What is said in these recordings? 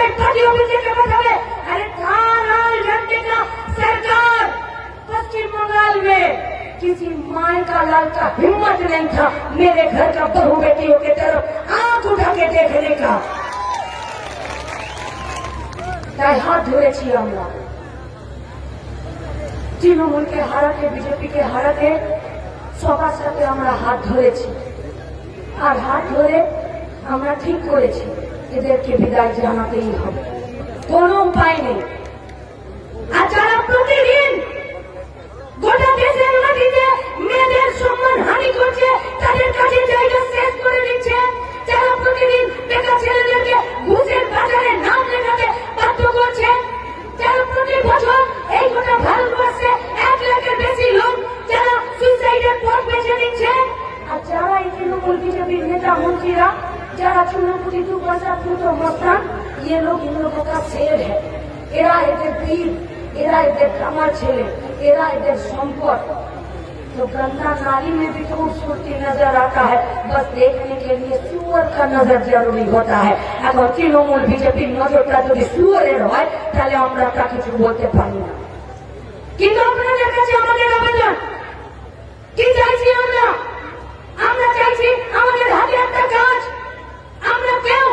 Private party office के बजावे। अरे 4 घंटे का सरकार पश्चिम बंगाल में किसी माँ का लाल का हिम्मत नहीं था मेरे घर का बहू बेटियों की तरफ आंख उठा के देखने का। তাই হাত ধরেছি আমরা তৃণমূলকে হারাতে বিজেপিকে হারাতে সবার সাথে আমরা হাত ধরেছি আর হাত ধরে আমরা ঠিক করেছি এদেরকে বিদায় জানাতেই হবে, কোনো উপায় নেই। আর যারা প্রতিদিন গোটা দেশের মাটিতে মেয়েদের সম্মান হানি করছে, তাদের কাজের জায়গা শেষ করে দিচ্ছে, যারা প্রতিদিন বেকার ছেলেদেরকে ঘুষের বাজারে নাম লেখাতে বাধ্য করছে, যারা প্রতি বছর এই গোটা ভারতবর্ষে 1 লাখের বেশি লোক যারা সুইসাইডের পথ বেছে নিচ্ছে, আর যারা এই তৃণমূল বিজেপির নেতা মন্ত্রীরা যারা চুনাপুটি 2 पैसा ফুটো মস্তান, ये लोग इन लोगों का शेर है। এরা এদের বীর, এরা এদের কামার ছেলে, এরা এদের সম্পদ। तो गंगा नाली में भी खूबसूरती नजर आता है, बस देखने के लिए सुअर का नजर जरूरी होता है। এখন তৃণমূল বিজেপির নজরটা যদি সুअরের হয় তাহলে আমরা তা কিছু বলতে পারি না। কিন্তু আপনাদের কাছে আমাদের আবেদন কি চাইছি আমরা? আমরা চাইছি আমাদের হাতে একটা কাজ। আমরা কেউ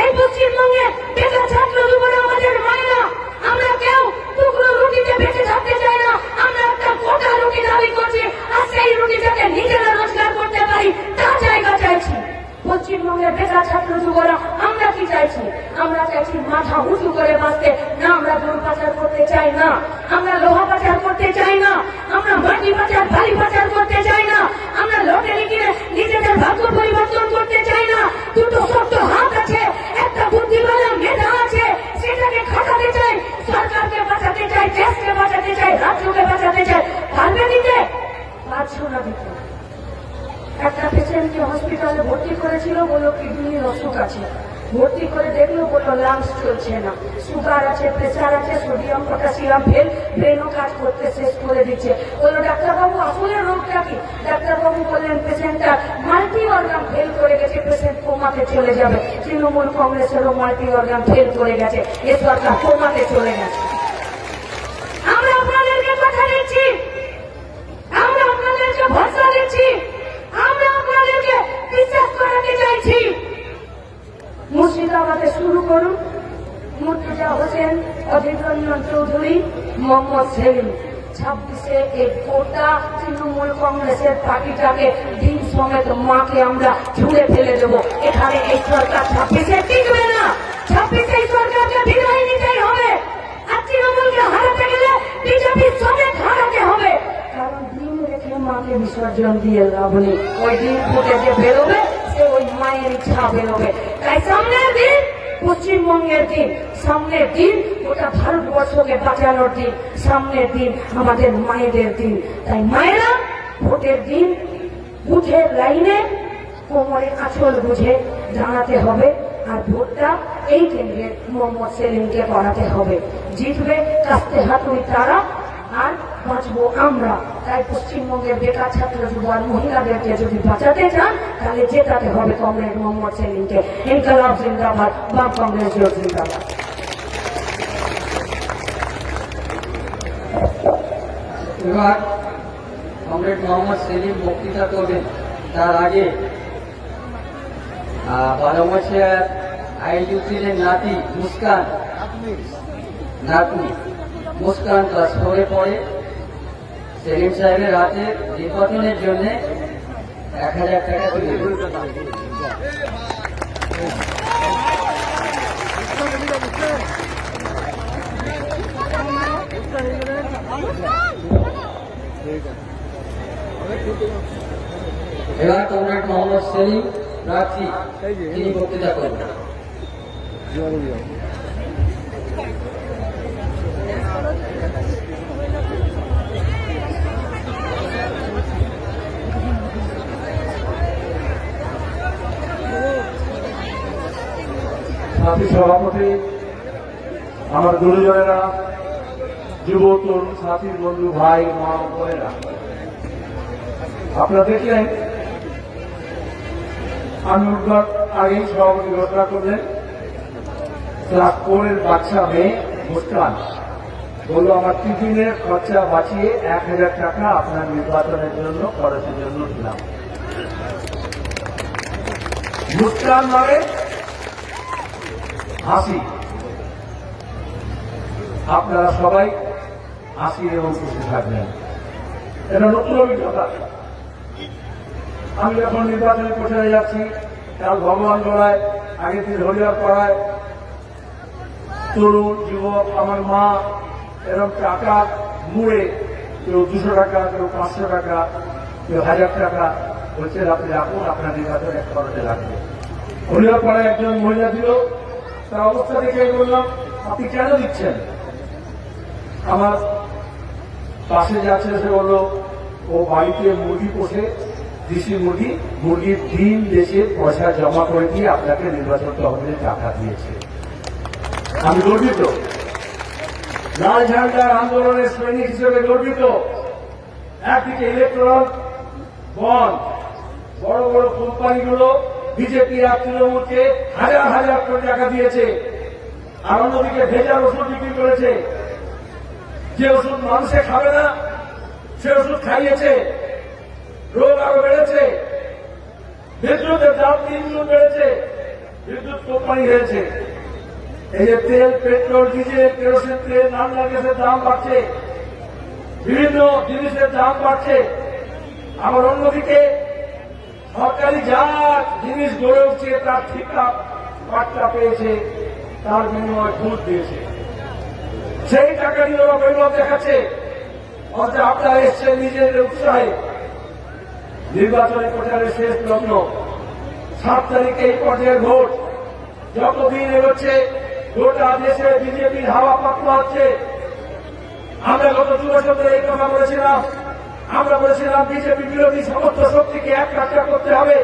এই পশ্চিমবঙ্গে বেকার ছাত্র যুবরা আমাদের মায়েরা আমরা কেউ টুকরো রুটিতে বেঁচে থাকতে চাই না। আমরা একটা গোটা রুটি দাবি করছি আর সেই রুটিটাকে নিজেরা রোজগার করতে পারি তা জায়গা চাইছি। পশ্চিমবঙ্গের বেকার ছাত্র যুবরা আমরা কি চাইছি? আমরা চাইছি মাথা উঁচু করে বাঁচতে। না আমরা জোর পাচার করতে চাই না, আমরা লোহা পাচার করতে চাই না, আমরা মাটি পাচার বালি পাচার করতে চাই না, আমরা লটারি কিনে নিজেদের ভাগ্য পরিবর্তন করতে চাই না। দুটো শক্ত হাত আছে, একটা বুদ্ধিমানা মেধা আছে, সেটাকে খাটাতে চাই, সরকারকে বাঁচাতে চাই, দেশকে বাঁচাতে চাই, রাজ্যকে বাঁচাতে চাই। পারবে দিতে? পারছো না দিতে। একটা পেশেন্টকে হসপিটালে ভর্তি করেছিল, বললো কিডনির অসুখ আছে, ভর্তি করে দেখলো বললো লাংস চলছে না, সুগার আছে, প্রেসার আছে, সোডিয়াম পটাশিয়াম ফেল, ব্রেনও কাজ করতে শেষ করে দিচ্ছে। বললো ডাক্তারবাবু আসলে রোগটা কি? ডাক্তারবাবু বললেন পেশেন্টটা মাল্টি অর্গান ফেল করে গেছে, পেশেন্ট কোমাতে চলে যাবে। তৃণমূল কংগ্রেসেরও মাল্টি অর্গান ফেল করে গেছে, এ সরকার কোমাতে চলে গেছে। আমরা আপনাদেরকে কথা দিচ্ছি, আমরা আপনাদেরকে ভরসা দিচ্ছি, আমরা আপনাদেরকে বিশ্বাস করাতে চাইছি। মুর্শিদাবাদে শুরু করুন, মুর্তজা হোসেন, অধীর রঞ্জন চৌধুরী, মোহাম্মদ সেলিম। 26-এ এই গোটা তৃণমূল কংগ্রেসের পার্টিটাকে দিন সমেত মাকে আমরা ছুঁড়ে ফেলে দেবো। এখানে এই সরকার 26-এ টিকবে না, 26-এ এই সরকারকে বিদায় নিতেই হবে। আর তৃণমূলকে হারাতে গেলে বিজেপি সমেত হারাতে হবে, কারণ দিন রেখে মাকে বিসর্জন দিয়ে লাভ নেই। ওই দিন ফুটে যে বেরোবে সে ওই মায়ের ইচ্ছা বেরোবে। তাই সামনের দিন পশ্চিমবঙ্গের দিন, সামনের দিন গোটা ভারতবর্ষকে বাঁচানোর দিন, সামনের দিন আমাদের মায়েদের দিন। তাই মায়েরা ভোটের দিন বুথের লাইনে কোমরে আঁচল বুঝে দাঁড়াতে হবে, আর ভোটটা এই কেন্দ্রে মোহাম্মদ সেলিমকে করাতে হবে। জিতবে কাস্তে হাতুড়ি তারা, আর বাঁচবো আমরা। তাই পশ্চিমবঙ্গের বেকার ছাত্র যুব আর মহিলাদেরকে যদি বাঁচাতে চান তাহলে জেতাতে হবে কমরেড মোহাম্মদ সেলিমকে। ইনকলাব জিন্দাবাদ, বাম কংগ্রেস জোট জিন্দাবাদ। এবার কমরেড মোহাম্মদ সেলিম বক্তৃতা করবেন। তার আগে 12 বছর আইডিউসির নাতি মুস্কান, নাতনি মুস্কান ক্লাস 4-এ পড়ে। সেলিম সাহেবের হাতে নির্বাচনের জন্য 1000 টাকা তুলে এবার কমরেড মোহাম্মদ সেলিম প্রার্থী, তিনি বক্তৃতা করবেন। সাথী সভাপতি, আমার গুরুজনেরা, যুব তরুণ সাথী বন্ধু ভাই মা বোনেরা, আপনারা দেখলেন আমি উঠবার আগেই সভাপতি ঘোষণা করলেন ক্লাস 4 এর বাচ্চা মেয়ে মুস্কান বললো আমার টিফিনের খরচা বাঁচিয়ে 1000 টাকা আপনার নির্বাচনের জন্য খরচের জন্য দিলাম। মুস্কান মানে হাসি। আপনারা সবাই হাসি এবং খুশি থাকবেন, এটা নতুন অভিজ্ঞতা। আমি যখন নির্বাচনী প্রচারে যাচ্ছি, কাল ভগবান গড়ায়, আগের দিন হরিয়ার পাড়ায় তরুণ যুবক আমার মা এরকম টাকা মুড়ে, কেউ 200 টাকা, কেউ 500 টাকা, কেউ 1000 টাকা বলছে আপনি রাখুন, আপনার নির্বাচন এক খরচে লাগবে। হরিয়ার পাড়ায় একজন মহিলা দিল, তার অবস্থা দেখে বললাম আপনি কেন দিচ্ছেন? আমার পাশে যে আছে সে বলল ও বাড়িতে মুরগি পোষে, দেশি মুরগির ডিম দেশে পয়সা জমা করে দিয়ে আপনাকে নির্বাচন তহবিলে টাকা দিয়েছে। আমি গর্বিত, লাল ঝান্ডার আন্দোলনের সৈনিক হিসেবে গর্বিত। একদিকে ইলেকট্রাল বন্ড, বড় বড় কোম্পানিগুলো বিজেপি আর তৃণমূলকে হাজার হাজার কোটি টাকা দিয়েছে, আর অন্যদিকে ভেজাল ওষুধ বিক্রি করেছে। যে ওষুধ মানুষে খাবে না সে ওষুধ খাইয়েছে, রোগ আরো বেড়েছে। বিদ্যুতের দাম 3 গুণ বেড়েছে, বিদ্যুৎ কোম্পানি হয়েছে। এই যে তেল, পেট্রোল, ডিজেল, কেরোসিন তেল, নানা গ্যাসের দাম বাড়ছে, বিভিন্ন জিনিসের দাম বাড়ছে। আবার অন্যদিকে সরকারি যা জিনিস গড়ে উঠছে তার ঠিকঠাক পাট্টা পেয়েছে, তার বিনিময়ে ঘুষ দিয়েছে। সেই টাকা নিয়ে ওরা বেরোয় দেখাচ্ছে। অর্থাৎ আপনারা এসছেন নিজের উৎসাহে। নির্বাচনী প্রচারের শেষ লগ্ন, 7 তারিখে এই পর্যায়ের ভোট। যতদিন এগোচ্ছে গোটা দেশে বিজেপির হাওয়া পাতলা হচ্ছে। আমরা গত 2 বছর ধরে এই কথা বলেছিলাম। আমরা বলেছিলাম বিজেপি বিরোধী সমস্ত শক্তিকে একটা করতে হবে,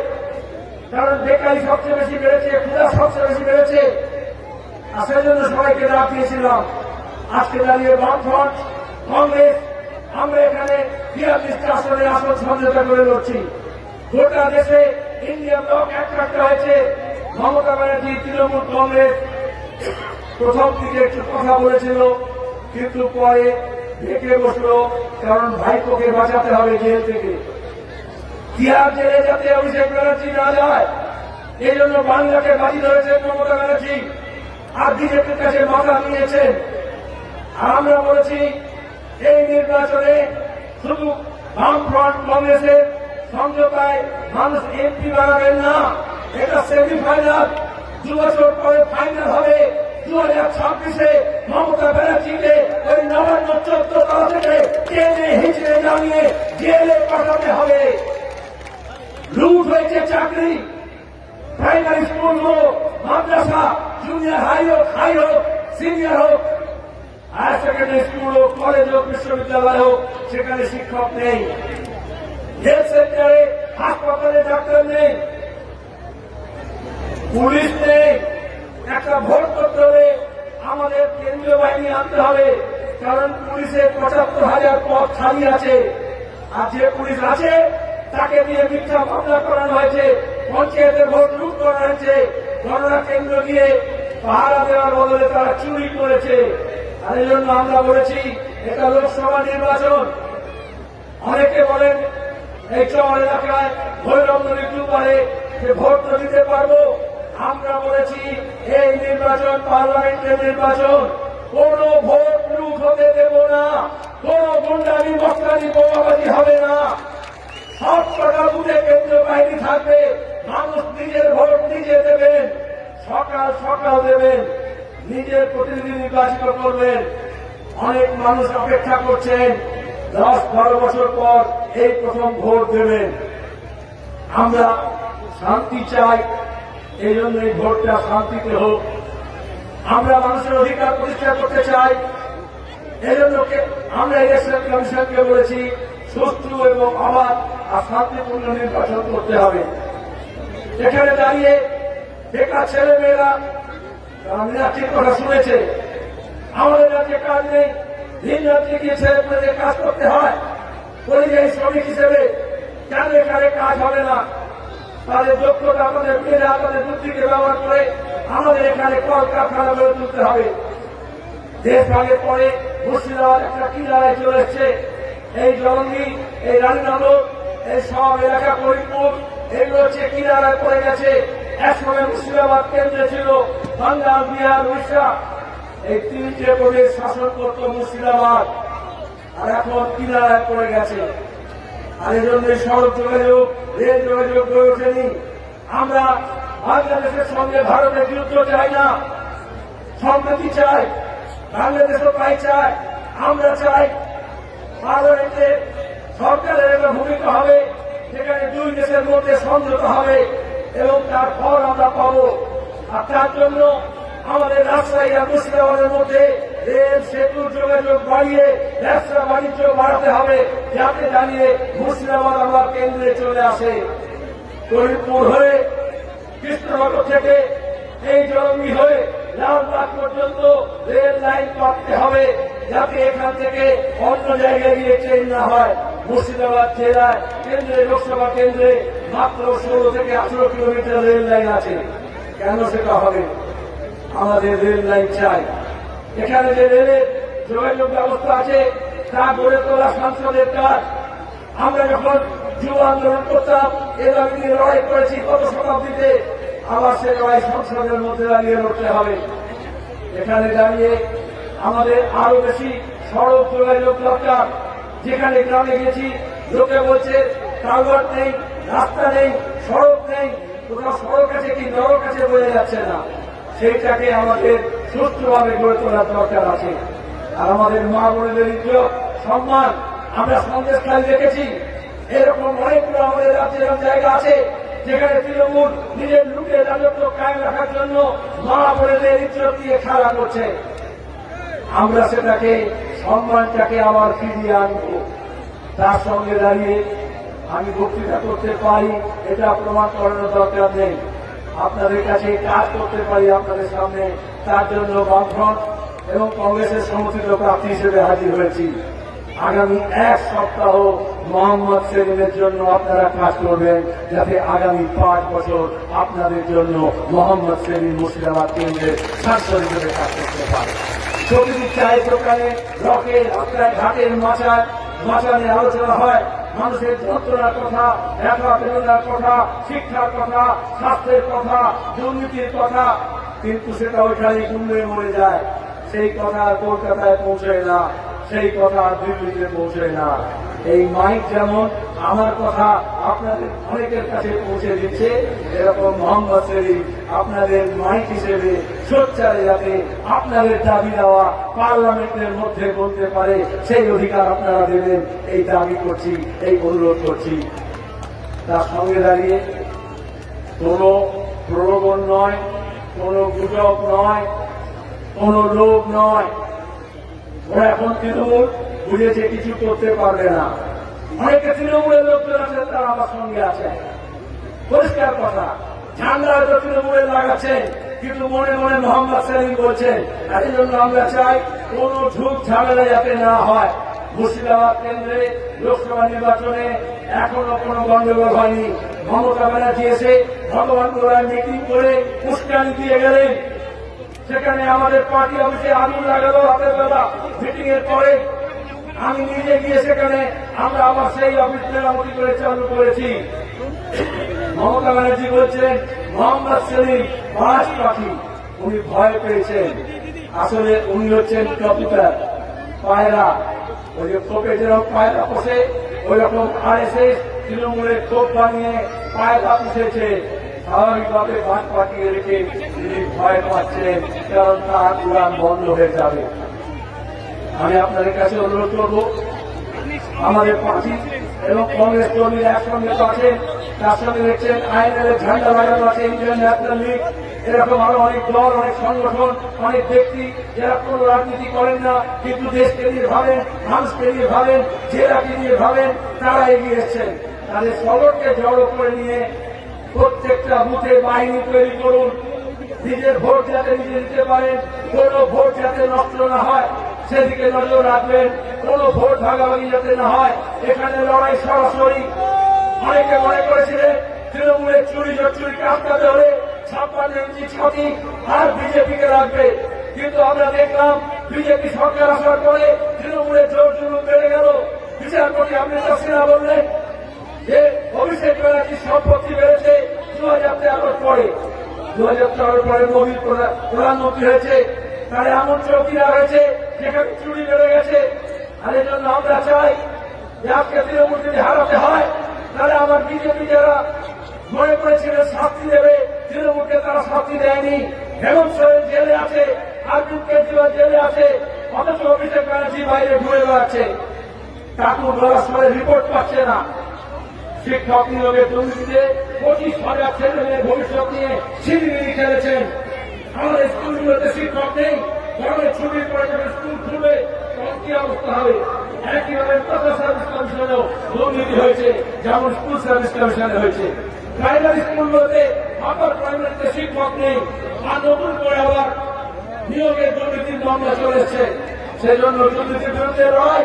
কারণ বেকারি সবচেয়ে বেশি বেড়েছে, ক্ষুধা সবচেয়ে বেশি বেড়েছে। আর সেই জন্য সবাইকে ডাক দিয়েছিলাম। আজকে দাঁড়িয়ে বামফ্রন্ট, কংগ্রেস, আমরা এখানে 42টা আসনে আসন সমঝোতা করে লড়ছি। গোটা দেশে ইন্ডিয়া ব্লক একটা হয়েছে। মমতা ব্যানার্জি, তৃণমূল কংগ্রেস প্রথম দিকে একটু কথা বলেছিল, কিন্তু পরে ঢেকে বসলো, কারণ ভাইপোকে বাঁচাতে হবে জেল থেকে। তিহার জেলে যাতে অভিষেক ব্যানার্জি না যায়, এই জন্য বাংলাকে বাজি ধরেছেন মমতা ব্যানার্জি, আর বিজেপির কাছে মাথা নিয়েছেন। আর আমরা বলেছি এই নির্বাচনে শুধু বামফ্রন্ট কংগ্রেসের সমঝোতায় মানুষ এমপি বানাবেন না, এটা সেমিফাইনাল। 2 বছর পরে ফাইনাল হবে। 2026-এ মমতা ব্যানার্জিকে ওই নবান্ন 14 তলা থেকে টেনে হিঁচড়ে নামিয়ে জেলে পাঠাতে হবে। লুট হয়েছে চাকরি, প্রাইমারি স্কুল হোক, মাদ্রাসা, জুনিয়র হাই হোক, সিনিয়র হোক, হায়ার সেকেন্ডারি স্কুল হোক, কলেজ হোক, বিশ্ববিদ্যালয় হোক, সেখানে শিক্ষক নেই। হেলথ সেন্টারে, হাসপাতালে ডাক্তার নেই, পুলিশ নেই। একটা ভোট করতে হলে আমাদের কেন্দ্রীয় বাহিনী আনতে হবে, কারণ পুলিশের 75,000 পদ খালি আছে। আর যে পুলিশ আছে তাকে দিয়ে মিথ্যা মামলা করানো হয়েছে, পঞ্চায়েতের ভোট লুট করা হয়েছে, গণনা কেন্দ্র দিয়ে পাহারা দেওয়ার বদলে তারা চুরি করেছে। আর এই জন্য আমরা বলেছি এটা লোকসভা নির্বাচন। অনেকে বলেন এই চর এলাকায় ভৈরব নদীর দুপারে যে ভোট তো দিতে পারবো। আমরা বলেছি এই নির্বাচন পার্লামেন্টের নির্বাচন, কোন ভোট লুট হতে দেব না, কোন গুন্ডামি মস্তানি বোমাবাজি হবে না। সব কটা বুথে কেন্দ্রীয় বাহিনী থাকবে, মানুষ নিজের ভোট নিজে দেবেন, সকাল সকাল দেবেন, নিজের প্রতিনিধি নির্বাচিত করবেন। অনেক মানুষ অপেক্ষা করছেন 10-12 বছর পর এই প্রথম ভোট দেবেন। আমরা শান্তি চাই, এই জন্য এই ভোটটা শান্তিতে হোক। আমরা মানুষের অধিকার প্রতিষ্ঠা করতে চাই, এই জন্য আমরা ইলেকশন কমিশনকে বলেছি সুষ্ঠু এবং অবাধ আর শান্তিপূর্ণ নির্বাচন করতে হবে। এখানে দাঁড়িয়ে বেকার ছেলে মেয়েরা মীনাক্ষীর কথা শুনেছে, আমাদের রাজ্যে কাজ নেই, ভিন রাজ্যে গিয়ে ছেলে মেয়েদের কাজ করতে হয়। পরিযায়ী শ্রমিক হিসেবে কেন এখানে কাজ হবে না? তাদের দক্ষতা, তাদের মেয়েরা তাদের বুদ্ধিকে ব্যবহার করে আমাদের এখানে কলকারখানা গড়ে তুলতে হবে। দেশ ভাগের পরে মুর্শিদাবাদ একটা কিনারায় চলে এসছে। এই জলঙ্গি, এই রানীনগর, এই সব এলাকা করিমপুর, এগুলো হচ্ছে কিনারায় পড়ে গেছে। একসময় মুর্শিদাবাদ কেন্দ্রে ছিল বাংলার, বিহার, উড়িষ্যা, এই তিনটে প্রদেশ শাসন করত মুর্শিদাবাদ, আর এখন কিনারায় পড়ে গেছে। আর এই জন্য সড়ক যোগাযোগ, রেল যোগাযোগ গড়ে ওঠেনি। আমরা বাংলাদেশের সঙ্গে ভারতের যুদ্ধ চাই না, সম্প্রীতি চাই। বাংলাদেশও তাই চায়। আমরা চাই পার্লামেন্টে সরকারের একটা ভূমিকা হবে, যেখানে দুই দেশের মধ্যে সমঝোতা হবে এবং তার ফল আমরা পাবো। আর তার জন্য আমাদের রাজশাহী আর মুর্শিদাবাদের মধ্যে রেল সেতুর যোগাযোগ বাড়িয়ে ব্যবসা বাণিজ্য বাড়াতে হবে, যাতে জানিয়ে মুর্শিদাবাদ আমার কেন্দ্রে চলে আসে। করিমপুর হয়ে কৃষ্ণনগর থেকে এই জলঙ্গি হয়ে লালবাগ পর্যন্ত রেল লাইন পাততে হবে, যাতে এখান থেকে অন্য জায়গায় গিয়ে ট্রেন না হয়। মুর্শিদাবাদ জেলায় কেন্দ্রে, লোকসভা কেন্দ্রে মাত্র 16 থেকে 18 কিলোমিটার রেল লাইন আছে। কেন সেটা হবে? আমাদের রেল লাইন চাই। এখানে যে রেলের যোগাযোগ ব্যবস্থা আছে তা গড়ে তোলা সাংসদের কাজ। আমরা যখন যুব আন্দোলন করতাম, এ দাবি নিয়ে লড়াই করেছি গত শতাব্দীতে, আবার সে লড়াই সংসদের মধ্যে দাঁড়িয়ে লড়তে হবে। এখানে দাঁড়িয়ে আমাদের আরো বেশি সড়ক যোগাযোগ দরকার। যেখানে গ্রামে গেছি, লোকে বলছে কালভার্ট নেই, রাস্তা নেই, সড়ক নেই, কোথাও সড়ক আছে কি নরক আছে বোঝা যাচ্ছে না। সেইটাকে আমাদের সুষ্ঠুভাবে গড়ে তোলার দরকার আছে। আর আমাদের মা বোনেদের ইজ্জত, সম্মান আমরা সন্দেশখালী দেখেছি। এরকম অনেকগুলো আমাদের রাজ্যের জায়গা আছে যেখানে তৃণমূল নিজের লুটে রাজত্ব কায়েম রাখার জন্য মা বোনেদের ইজ্জত দিয়ে খেলা করছে। আমরা সেটাকে, সম্মানটাকে আবার ফিরিয়ে আনবো। তার সঙ্গে দাঁড়িয়ে আমি বক্তৃতা করতে পারি এটা প্রমাণ করানোর দরকার নেই। আপনাদের কাছে কাজ করতে পারি আপনাদের সামনে, তার জন্য বামফ্রন্ট এবং কংগ্রেসের সমর্থিত প্রার্থী হিসেবে হাজির হয়েছি। আগামী এক সপ্তাহ মোহাম্মদ সেলিমের জন্য আপনারা কাজ করবেন, যাতে আগামী 5 বছর আপনাদের জন্য মোহাম্মদ সেলিম মুর্শিদাবাদ কেন্দ্রের সাংসদ হিসেবে কাজ করতে পারে। প্রতিটি চায়ের দোকানে, রকে, রাস্তায়, ঘাটের মাচানে আলোচনা হয় মানুষের যন্ত্রণার কথা, ব্যথা বেদনার কথা, শিক্ষার কথা, স্বাস্থ্যের কথা, দুর্নীতির কথা, কিন্তু সেটা ওইখানে গুমড়ে মরে যায়। সেই কথা কলকাতায় পৌঁছায় না, সেই কথা দিল্লিতে পৌঁছায় না। এই মাইক যেমন আমার কথা আপনাদের অনেকের কাছে পৌঁছে দিচ্ছে, এরকম মোহাম্মদ সেলিম আপনাদের মাইক হিসেবে সোচ্চারে যাতে আপনাদের দাবি দেওয়া পার্লামেন্টের মধ্যে বলতে পারে, সেই অধিকার আপনারা দেবেন, এই দাবি করছি, এই অনুরোধ করছি। তার সঙ্গে দাঁড়িয়ে কোনো প্রলোভন নয়, কোনো গুজব নয়, কোনো লোভ নয়। ওরা এখন তৃণমূল বুঝেছে কিছু করতে পারবে না। অনেকে তৃণমূলের লোকজন আছেন, তারা আমার সঙ্গে আছে। পরিষ্কার কথা, ঝান্ডা হয়তো তৃণমূলের লাগাচ্ছেন, কিন্তু মনে মনে মোহাম্মদ সেলিম বলছেন। এই জন্য আমরা চাই কোন ঝুঁক ঝামেলা যাতে না হয়। মুর্শিদাবাদ কেন্দ্রে লোকসভা নির্বাচনে এখনো কোনো গন্ডগোল হয়নি। মমতা ব্যানার্জি এসে ভগবানগোলায় মিটিং করে উস্কানি দিয়ে গেলেন। সেখানে আমাদের পার্টি অফিসে আগুন লাগালো রাতের বেলা। মিটিং এর পরে আমি নিজে গিয়ে সেখানে আমরা আবার সেই অফিস মেরামতি করে চালু করেছি। মমতা ব্যানার্জি বলছেন মোহাম্মদ সেলিম বাস পাখি, উনি ভয় পেয়েছেন। আসলে উনি হচ্ছেন কবুতর, পায়রা। ওই যে খোপে যেরকম পায়রা পোষে, ওই রকম আরএসএস তৃণমূলের খোপ বানিয়ে পায়রা পুষেছে। স্বাভাবিকভাবে বাস পাঠিয়ে রেখে তিনি ভয় পাচ্ছেন, কারণ তার উড়ান বন্ধ হয়ে যাবে। আমি আপনাদের কাছে অনুরোধ করব, আমাদের পার্টি এবং কংগ্রেস কর্মীরা একসঙ্গে আছেন, তার সঙ্গে দেখছেন আইএনএল এর ঝান্ডা লাগানো আছে, ইন্ডিয়ান ন্যাশনাল লীগ, এরকম আরো অনেক দল, অনেক সংগঠন, অনেক ব্যক্তি যারা কোন রাজনীতি করেন না, কিন্তু দেশকে নিয়ে ভাবেন, মানুষকে নিয়ে ভাবেন, জেলাকে নিয়ে ভাবেন, তারা এগিয়ে এসছেন। তাদের সকলকে জড়ো করে নিয়ে প্রত্যেকটা বুথে বাহিনী তৈরি করুন। নিজের ভোট যাতে নিজে দিতে পারেন, কোন ভোট যাতে নষ্ট না হয় সেদিকে নজর রাখবেন, কোন ভোট ভাগাভাগি যাতে না হয়। এখানে লড়াই সরাসরি। অনেকে মনে করেছিলেন তৃণমূলের চুরি আটকাতে হলে 56 ইঞ্চি ছাতি আর বিজেপিকে রাখবে। কিন্তু আমরা দেখলাম বিজেপি সরকার আসার পরে তৃণমূলের জোর জুলুম বেড়ে গেল। বিচারপতি অমৃতা সিনহা বললেন যে অভিষেক ব্যানার্জির সম্পত্তি বেড়েছে 2013 পরে। 2013 পরে মোদী প্রধানমন্ত্রী হয়েছে, তার এমন চৌকিদার হয়েছে যেখানে চুরি বেড়ে গেছে। আর এই জন্য আমরা চাই যে আজকে তৃণমূল যদি হারাতে হয় তাহলে আমার বিজেপি যারা মনে করেছিলেন শাস্তি দেবে, তৃণমূলকে তারা শাস্তি দেয়নি। হেমন্ত সোরেন জেলে আছে, অরবিন্দ কেজরিওয়াল জেলে আছে, অথচ অভিষেক ব্যানার্জি বাইরে ঘুরে বেড়াচ্ছে। কাকুর পড়াশোনার রিপোর্ট পাচ্ছে না। শিক্ষক নিয়োগের দুর্নীতিতে 25,000 ছেলে মেয়ে ভবিষ্যৎ নিয়ে ছিনিমিনি খেলেছেন। আমাদের স্কুলগুলোতে শিক্ষক নেই, গরমের ছুটির পরে যখন স্কুল খুলবে তখন কি অবস্থা হবে? একইভাবে প্রথম সার্ভিস কমিশনেও দুর্নীতি হয়েছে, যেমন স্কুল সার্ভিস কমিশনে হয়েছে। প্রাইমারি স্কুলগুলোতে আপার প্রাইমারিতে শিক্ষক নেই, আর নতুন করে আবার নিয়োগের দুর্নীতির মামলা চলেছে। সেই জন্য দুর্নীতির বিরুদ্ধে লড়াই,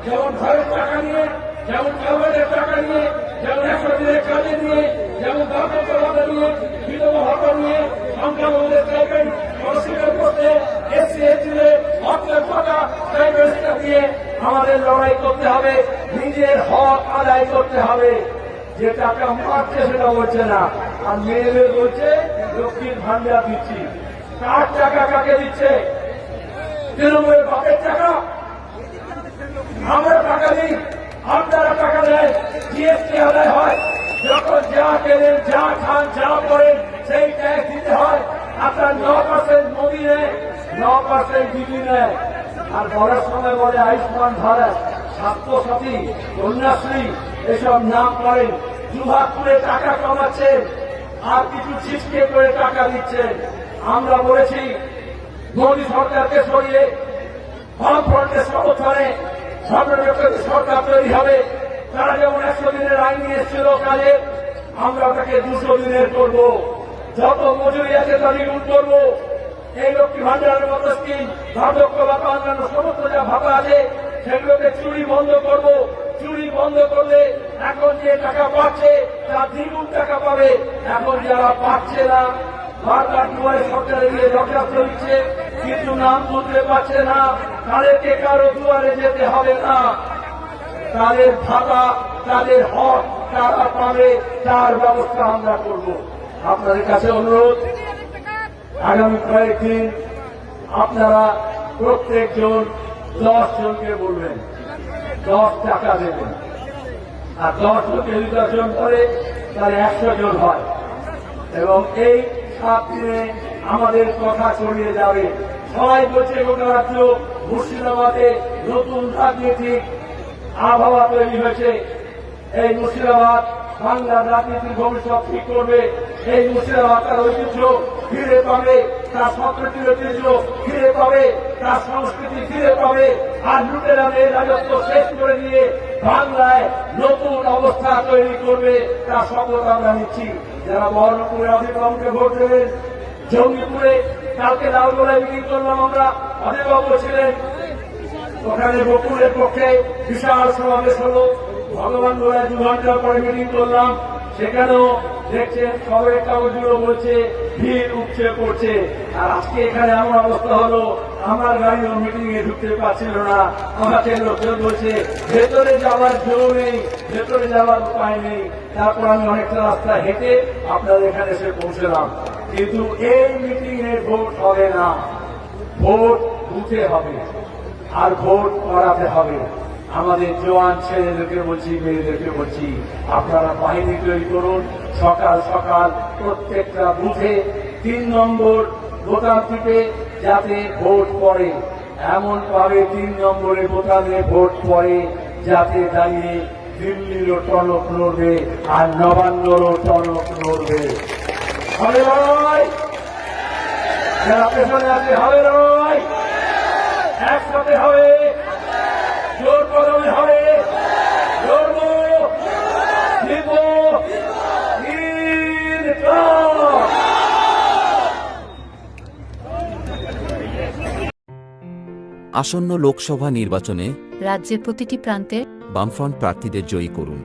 যেমন ঘরের টাকা নিয়ে, যেমন কাগজের টাকা নিয়ে, যেমন 100 দিনের কাজে নিয়ে, যেমন দাপত্য ভাতা নিয়ে, বিধবা ভাতা নিয়ে, সংখ্যালঘুদের স্টাইপেন্ড অস্বীকার করতে, এসসি এসটিদের হকের টাকা স্টাইপেন্ডটা দিয়ে আমাদের লড়াই করতে হবে। নিজের হক আদায় করতে হবে। যে টাকা মারছে সেটা বলছে না, আর মেয়েদের বলছে লক্ষ্মীর ভান্ডার দিচ্ছি। কার টাকা কাকে দিচ্ছে? তৃণমূলের বাপের টাকা। আমরা টাকা দিই, আপনারা টাকা দেন, জিএসটি আদায় হয়। যখন যা কেনেন, যা খান, যা করেন সেই ট্যাক্স দিতে হয়। আপনার 9% মোদি নেয়, 9% দিদি নেয়। আর বলার সময় বলে আয়ুষ্মান ভারত, স্বাস্থ্যসাথী, কন্যাশ্রী এসব নাম করেন। দুভাগ করে টাকা কামাচ্ছেন আর কিছু ছিটকে করে টাকা দিচ্ছেন। আমরা বলেছি মোদী সরকারকে সরিয়ে বামফ্রন্টের সমর্থনে সর্বনিরপেক্ষ সরকার তৈরি হবে। তারা যেমন 100 দিনের আইন নিয়ে এসেছিল কাজে, আমরা তাকে 200 দিনের করব। যত মজুরি আছে তা দ্বিগুণ করব। এই লক্ষ্মী ভান্ডারের মতো স্কিম, বার্ধক্য ভাতা, অন্যান্য সমস্ত যা ভাতা আছে সেগুলোকে চুরি বন্ধ করব। চুরি বন্ধ করলে এখন যে টাকা পাচ্ছে তার দ্বিগুণ টাকা পাবে। এখন যারা পাচ্ছে না, বারবার দুয়ারে সরকারে গিয়ে দরখাস্ত দিচ্ছে কিন্তু নাম তুলতে পারছে না, তাদেরকে কারো দুয়ারে যেতে হবে না। তাদের ভাতা, তাদের হক তারা পাবে, তার ব্যবস্থা আমরা করব। আপনাদের কাছে অনুরোধ, আগামী কয়েকদিন আপনারা প্রত্যেকজন 10 জনকে বলবেন 10 টাকা দেবেন। আর 10 লোকে যদি 10 জন করে তাহলে 100 জন হয়। এবং এই 7 দিনে আমাদের কথা ছড়িয়ে যাবে। সবাই বলছে গোটা রাজ্য মুর্শিদাবাদে নতুন রাজনীতিক আবহাওয়া তৈরি হয়েছে। এই মুর্শিদাবাদ বাংলার রাজনীতির ভবিষ্যৎ ঠিক করবে। এই মুর্শিদাবাদ তার ঐতিহ্য ফিরে পাবে, তার সংস্কৃতির ঐতিহ্য ফিরে পাবে, তার সংস্কৃতি ফিরে পাবে। আর লুটেরাদের রাজত্ব শেষ করে দিয়ে বাংলায় নতুন অবস্থা তৈরি করবে, তার শপথ আমরা নিচ্ছি। যারা বহরমপুরে অধিবাবুকে ভোট দেবেন, জঙ্গিপুরে কালকে লালগোলায় মিটিং করলাম আমরা, অধিবাবু ছিলেন ওখানে, বকুলের পক্ষে বিশাল সমাবেশ হলো। ভগবান গোলায় 2 ঘন্টা পরে মিটিং করলাম, সেখানেও দেখছেন খবরের কাগজগুলো বলছে ভিড় উপচে পড়ছে। আর আজকে এখানে এমন অবস্থা হলো আমার গাড়িও মিটিং এ ঢুকতে পারছিল না। আমাকে লোকজন বলছে ভেতরে যাওয়ার জো নেই, ভেতরে যাওয়ার উপায় নেই। তারপর আমি অনেকটা রাস্তা হেঁটে আপনাদের এখানে এসে পৌঁছলাম। কিন্তু এই মিটিং এ ভোট হবে না, ভোট বুথে হবে আর ভোট করাতে হবে। আমাদের জওয়ান ছেলেদেরকে বলছি, মেয়েদেরকে বলছি, আপনারা বাহিনী তৈরি করুন। সকাল সকাল প্রত্যেকটা বুথে 3 নম্বর বোতাম টিপে যাতে ভোট পড়ে, এমন ভাবে 3 নম্বরে বোতামে ভোট পড়ে যাতে দাঁড়িয়ে দিল্লিরও টনক নড়বে আর নবান্নরও টনক নড়বে। হবে নয়, যারা পেছনে আছে হবে নয়, একসাথে হবে, জোর কদমে হবে, লড়ব, জিতব, আসন্ন লোকসভা নির্বাচনে রাজ্যের প্রতিটি প্রান্তে বামফ্রন্ট প্রার্থীদের জয়ী করুন।